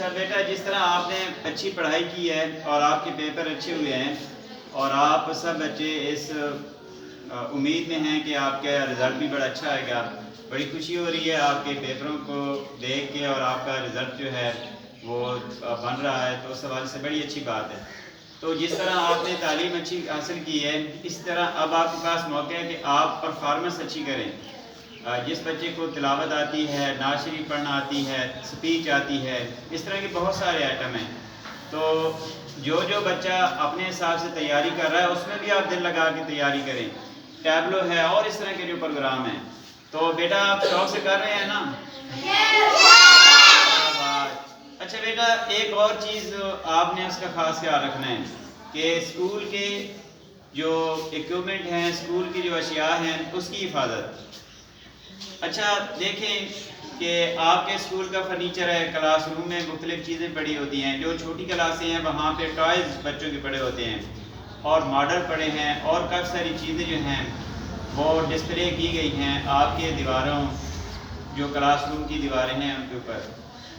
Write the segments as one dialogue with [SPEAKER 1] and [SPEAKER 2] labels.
[SPEAKER 1] اچھا بیٹا، جس طرح آپ نے اچھی پڑھائی کی ہے اور آپ کے پیپر اچھے ہوئے ہیں اور آپ سب بچے اس امید میں ہیں کہ آپ کا رزلٹ بھی بڑا اچھا آئے گا، بڑی خوشی ہو رہی ہے آپ کے پیپروں کو دیکھ کے اور آپ کا رزلٹ جو ہے وہ بن رہا ہے، تو اس حوالے سے بڑی اچھی بات ہے۔ تو جس طرح آپ نے تعلیم اچھی حاصل کی ہے، اس طرح اب آپ کے پاس موقع ہے کہ آپ پرفارمنس اچھی کریں۔ جس بچے کو تلاوت آتی ہے، نعت شریف پڑھنا آتی ہے، سپیچ آتی ہے، اس طرح کے بہت سارے آئٹم ہیں، تو جو بچہ اپنے حساب سے تیاری کر رہا ہے اس میں بھی آپ دل لگا کے تیاری کریں۔ ٹیبلو ہے اور اس طرح کے جو پروگرام ہیں، تو بیٹا آپ شوق سے کر رہے ہیں نا؟ اچھا بیٹا، ایک اور چیز آپ نے اس کا خاص خیال رکھنا ہے کہ اسکول کے جو ایکوپمنٹ ہیں، اسکول کی جو اشیاء ہیں، اس کی حفاظت۔ اچھا دیکھیں کہ آپ کے اسکول کا فرنیچر ہے، کلاس روم میں مختلف چیزیں پڑی ہوتی ہیں، جو چھوٹی کلاسیں ہیں وہاں پہ ٹوائز بچوں کے پڑے ہوتے ہیں اور ماڈل پڑے ہیں اور کافی ساری چیزیں جو ہیں وہ ڈسپلے کی گئی ہیں آپ کے دیواروں، جو کلاس روم کی دیواریں ہیں ان کے اوپر،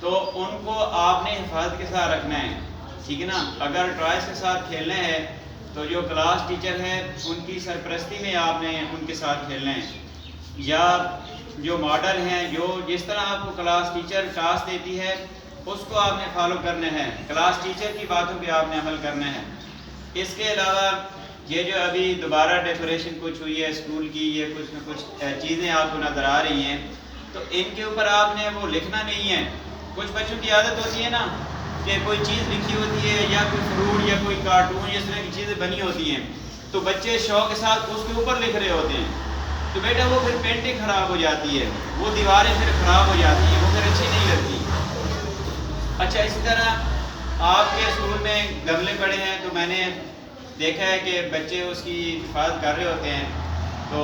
[SPEAKER 1] تو ان کو آپ نے حفاظت کے ساتھ رکھنا ہے، ٹھیک ہے نا؟ اگر ٹوائز کے ساتھ کھیلنا ہے تو جو کلاس ٹیچر ہے ان کی سرپرستی میں آپ نے ان کے ساتھ کھیلنا ہے، یا جو ماڈل ہیں، جو جس طرح آپ کو کلاس ٹیچر ٹاسک دیتی ہے اس کو آپ نے فالو کرنا ہے، کلاس ٹیچر کی باتوں پہ آپ نے عمل کرنا ہے۔ اس کے علاوہ یہ جو ابھی دوبارہ ڈیکوریشن کچھ ہوئی ہے اسکول کی، یہ کچھ نہ کچھ چیزیں آپ کو نظر آ رہی ہیں، تو ان کے اوپر آپ نے وہ لکھنا نہیں ہے۔ کچھ بچوں کی عادت ہوتی ہے نا کہ کوئی چیز لکھی ہوتی ہے یا کوئی فروٹ یا کوئی کارٹون، اس طرح کی چیزیں بنی ہوتی ہیں، تو بچے شوق کے ساتھ اس کے اوپر لکھ رہے ہوتے ہیں، تو بیٹا وہ پھر پینٹنگ خراب ہو جاتی ہے، وہ دیواریں پھر خراب ہو جاتی ہیں، وہ پھر اچھی نہیں لگتی۔ اچھا اسی طرح آپ کے اسکول میں گملے پڑے ہیں، تو میں نے دیکھا ہے کہ بچے اس کی حفاظت کر رہے ہوتے ہیں، تو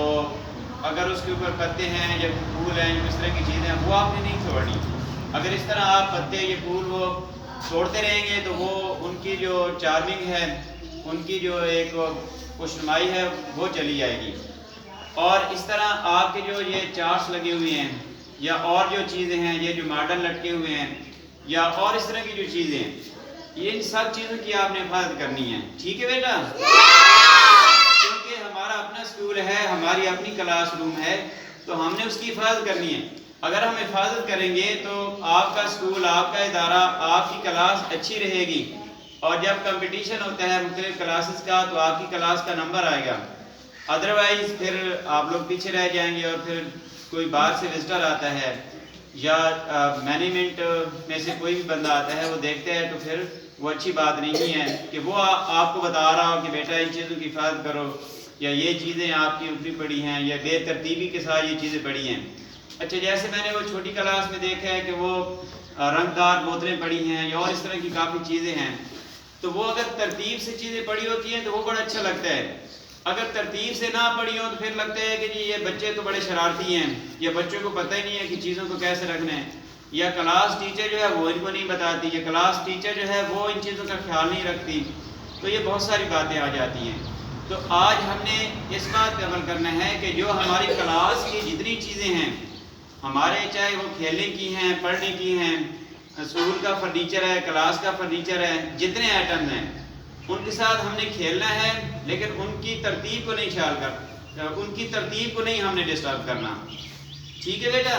[SPEAKER 1] اگر اس کے اوپر پتے ہیں یا پھول ہیں، اس طرح کی چیزیں ہیں، وہ آپ نے نہیں چھوڑنی۔ اگر اس طرح آپ پتے یا پھول وہ چھوڑتے رہیں گے تو وہ ان کی جو چارمنگ ہے، ان کی جو ایک خوشنمائی ہے وہ چلی جائے گی۔ اور اس طرح آپ کے جو یہ چارٹس لگے ہوئے ہیں یا اور جو چیزیں ہیں، یہ جو ماڈل لٹکے ہوئے ہیں یا اور اس طرح کی جو چیزیں ہیں، یہ ان سب چیزوں کی آپ نے حفاظت کرنی ہے، ٹھیک ہے بیٹا؟ کیونکہ ہمارا اپنا اسکول ہے، ہماری اپنی کلاس روم ہے، تو ہم نے اس کی حفاظت کرنی ہے۔ اگر ہم حفاظت کریں گے تو آپ کا اسکول، آپ کا ادارہ، آپ کی کلاس اچھی رہے گی، اور جب کمپٹیشن ہوتا ہے مختلف کلاسز کا تو آپ کی کلاس کا نمبر آئے گا، ادروائز پھر آپ لوگ پیچھے رہ جائیں گے، اور پھر کوئی باہر سے وزٹر آتا ہے یا مینجمنٹ میں سے کوئی بھی بندہ آتا ہے، وہ دیکھتا ہے تو پھر وہ اچھی بات نہیں ہے کہ وہ آپ کو بتا رہا ہو کہ بیٹا ان چیزوں کی حفاظت کرو، یا یہ چیزیں آپ کی اوپری پڑی ہیں، یا بے ترتیبی کے ساتھ یہ چیزیں پڑی ہیں۔ اچھا جیسے میں نے وہ چھوٹی کلاس میں دیکھا ہے کہ وہ رنگ دار بوتلیں پڑی ہیں یا اور اس طرح کی کافی چیزیں ہیں، تو وہ اگر ترتیب سے چیزیں پڑی ہوتی ہیں تو وہ بڑا اچھا لگتا ہے۔ اگر ترتیب سے نہ پڑھی ہو تو پھر لگتا ہے کہ جی یہ بچے تو بڑے شرارتی ہیں، یا بچوں کو پتہ ہی نہیں ہے کہ چیزوں کو کیسے رکھنا ہے، یا کلاس ٹیچر جو ہے وہ ان کو نہیں بتاتی، یا کلاس ٹیچر جو ہے وہ ان چیزوں کا خیال نہیں رکھتی، تو یہ بہت ساری باتیں آ جاتی ہیں۔ تو آج ہم نے اس بات پہ عمل کرنا ہے کہ جو ہماری کلاس کی جتنی چیزیں ہیں ہمارے، چاہے وہ کھیلنے کی ہیں، پڑھنے کی ہیں، اسکول کا فرنیچر ہے، کلاس کا فرنیچر ہے، جتنے آئٹم ہیں ان کے ساتھ ہم نے کھیلنا ہے، لیکن ان کی ترتیب کو نہیں خیال کر، ان کی ترتیب کو نہیں ہم نے ڈسٹرب کرنا، ٹھیک ہے بیٹا؟